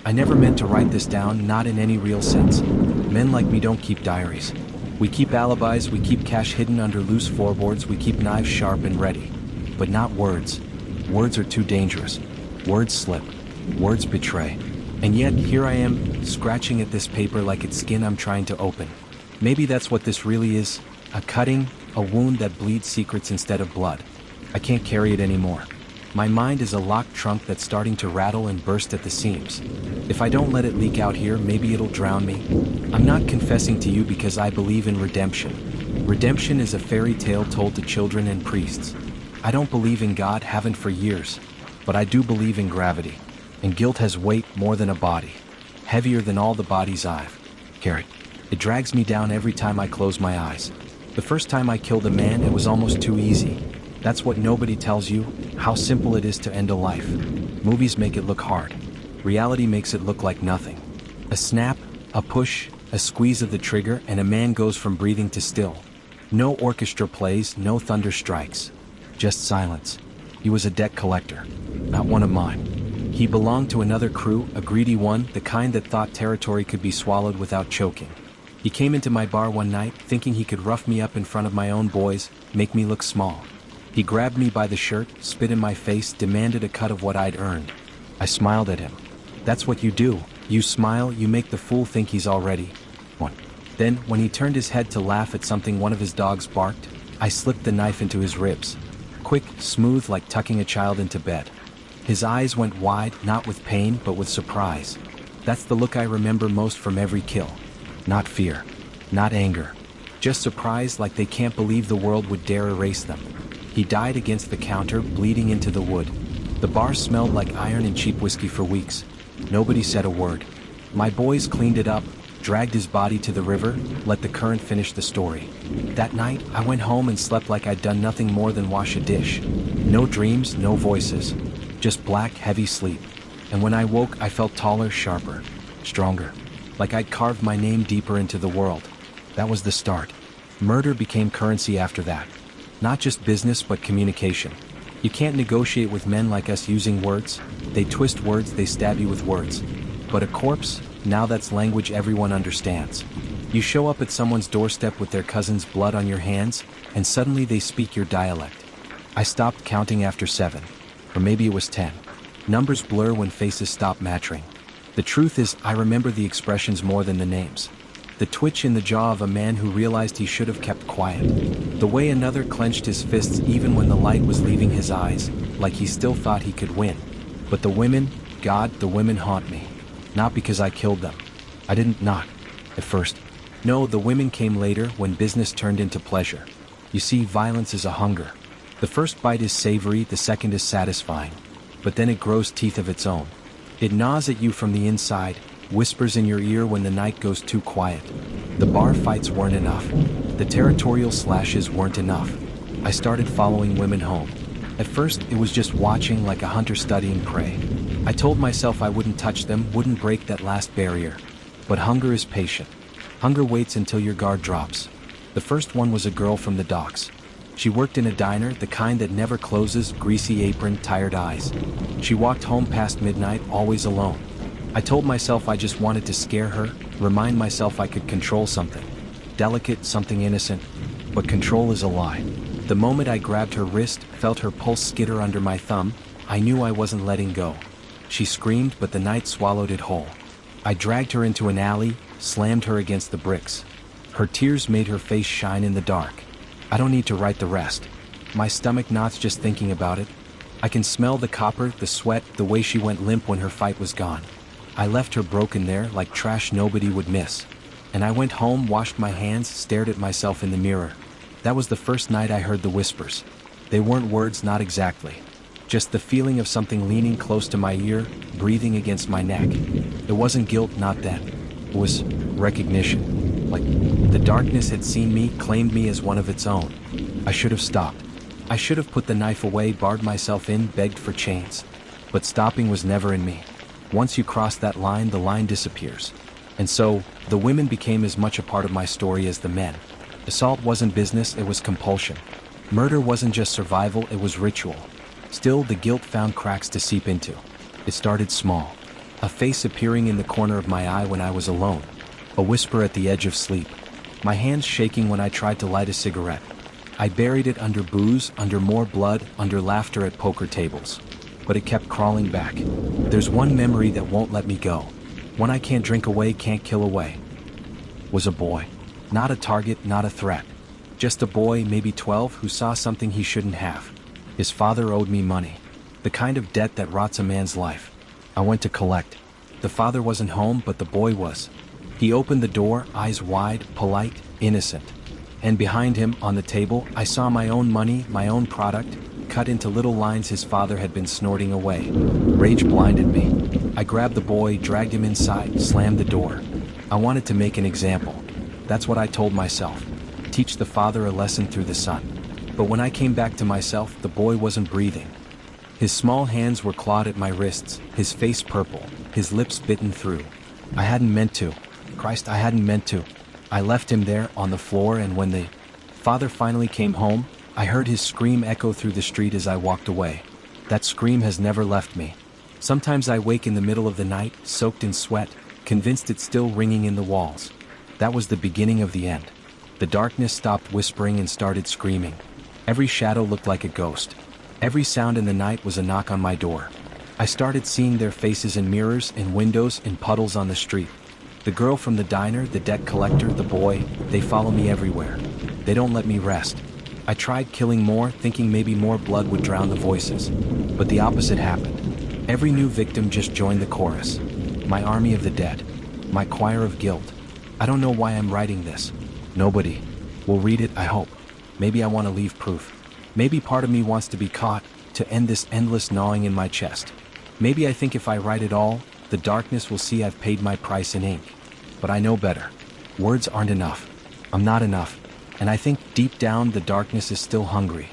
I never meant to write this down, not in any real sense. Men like me don't keep diaries. We keep alibis, we keep cash hidden under loose floorboards, we keep knives sharp and ready. But not words. Words are too dangerous. Words slip. Words betray. And yet, here I am, scratching at this paper like it's skin I'm trying to open. Maybe that's what this really is. A cutting, a wound that bleeds secrets instead of blood. I can't carry it anymore. My mind is a locked trunk that's starting to rattle and burst at the seams. If I don't let it leak out here, maybe it'll drown me. I'm not confessing to you because I believe in redemption. Redemption is a fairy tale told to children and priests. I don't believe in God, haven't for years. But I do believe in gravity. And guilt has weight more than a body. Heavier than all the bodies I've carried. It drags me down every time I close my eyes. The first time I killed a man, it was almost too easy. That's what nobody tells you, how simple it is to end a life. Movies make it look hard. Reality makes it look like nothing. A snap, a push, a squeeze of the trigger, and a man goes from breathing to still. No orchestra plays, no thunder strikes. Just silence. He was a debt collector, not one of mine. He belonged to another crew, a greedy one, the kind that thought territory could be swallowed without choking. He came into my bar one night, thinking he could rough me up in front of my own boys, make me look small. He grabbed me by the shirt, spit in my face, demanded a cut of what I'd earned. I smiled at him. That's what you do. You smile, you make the fool think he's already won. Then, when he turned his head to laugh at something one of his dogs barked, I slipped the knife into his ribs. Quick, smooth, like tucking a child into bed. His eyes went wide, not with pain, but with surprise. That's the look I remember most from every kill. Not fear. Not anger. Just surprise, like they can't believe the world would dare erase them. He died against the counter, bleeding into the wood. The bar smelled like iron and cheap whiskey for weeks. Nobody said a word. My boys cleaned it up, dragged his body to the river, let the current finish the story. That night, I went home and slept like I'd done nothing more than wash a dish. No dreams, no voices. Just black, heavy sleep. And when I woke, I felt taller, sharper, stronger. Like I'd carved my name deeper into the world. That was the start. Murder became currency after that. Not just business, but communication. You can't negotiate with men like us using words. They twist words, they stab you with words. But a corpse, now that's language everyone understands. You show up at someone's doorstep with their cousin's blood on your hands, and suddenly they speak your dialect. I stopped counting after 7. Or maybe it was 10. Numbers blur when faces stop matching. The truth is, I remember the expressions more than the names. The twitch in the jaw of a man who realized he should have kept quiet. The way another clenched his fists even when the light was leaving his eyes, like he still thought he could win. But the women, God, the women haunt me. Not because I killed them. I didn't not. At first. No, the women came later when business turned into pleasure. You see, violence is a hunger. The first bite is savory, the second is satisfying. But then it grows teeth of its own. It gnaws at you from the inside, whispers in your ear when the night goes too quiet. The bar fights weren't enough. The territorial slashes weren't enough. I started following women home. At first, it was just watching like a hunter studying prey. I told myself I wouldn't touch them, wouldn't break that last barrier. But hunger is patient. Hunger waits until your guard drops. The first one was a girl from the docks. She worked in a diner, the kind that never closes, greasy apron, tired eyes. She walked home past midnight, always alone. I told myself I just wanted to scare her, remind myself I could control something. Delicate, something innocent. But control is a lie. The moment I grabbed her wrist, felt her pulse skitter under my thumb, I knew I wasn't letting go. She screamed, but the night swallowed it whole. I dragged her into an alley, slammed her against the bricks. Her tears made her face shine in the dark. I don't need to write the rest. My stomach knots just thinking about it. I can smell the copper, the sweat, the way she went limp when her fight was gone. I left her broken there, like trash nobody would miss. And I went home, washed my hands, stared at myself in the mirror. That was the first night I heard the whispers. They weren't words, not exactly. Just the feeling of something leaning close to my ear, breathing against my neck. It wasn't guilt, not then. It was recognition. Like the darkness had seen me, claimed me as one of its own. I should have stopped. I should have put the knife away, barred myself in, begged for chains. But stopping was never in me. Once you cross that line, the line disappears. And so, the women became as much a part of my story as the men. Assault wasn't business, it was compulsion. Murder wasn't just survival, it was ritual. Still, the guilt found cracks to seep into. It started small. A face appearing in the corner of my eye when I was alone. A whisper at the edge of sleep. My hands shaking when I tried to light a cigarette. I buried it under booze, under more blood, under laughter at poker tables. But it kept crawling back. There's one memory that won't let me go. One I can't drink away, can't kill away. Was a boy. Not a target, not a threat. Just a boy, maybe 12, who saw something he shouldn't have. His father owed me money. The kind of debt that rots a man's life. I went to collect. The father wasn't home, but the boy was. He opened the door, eyes wide, polite, innocent. And behind him, on the table, I saw my own money, my own product, cut into little lines his father had been snorting away. Rage blinded me. I grabbed the boy, dragged him inside, slammed the door. I wanted to make an example. That's what I told myself. Teach the father a lesson through the son. But when I came back to myself, the boy wasn't breathing. His small hands were clawed at my wrists, his face purple, his lips bitten through. I hadn't meant to. Christ, I hadn't meant to. I left him there on the floor, and when the father finally came home, I heard his scream echo through the street as I walked away. That scream has never left me. Sometimes I wake in the middle of the night, soaked in sweat, convinced it's still ringing in the walls. That was the beginning of the end. The darkness stopped whispering and started screaming. Every shadow looked like a ghost. Every sound in the night was a knock on my door. I started seeing their faces in mirrors, in windows, in puddles on the street. The girl from the diner, the debt collector, the boy, they follow me everywhere. They don't let me rest. I tried killing more, thinking maybe more blood would drown the voices. But the opposite happened. Every new victim just joined the chorus. My army of the dead. My choir of guilt. I don't know why I'm writing this. Nobody will read it, I hope. Maybe I want to leave proof. Maybe part of me wants to be caught, to end this endless gnawing in my chest. Maybe I think if I write it all, the darkness will see I've paid my price in ink. But I know better. Words aren't enough. I'm not enough. And I think deep down the darkness is still hungry.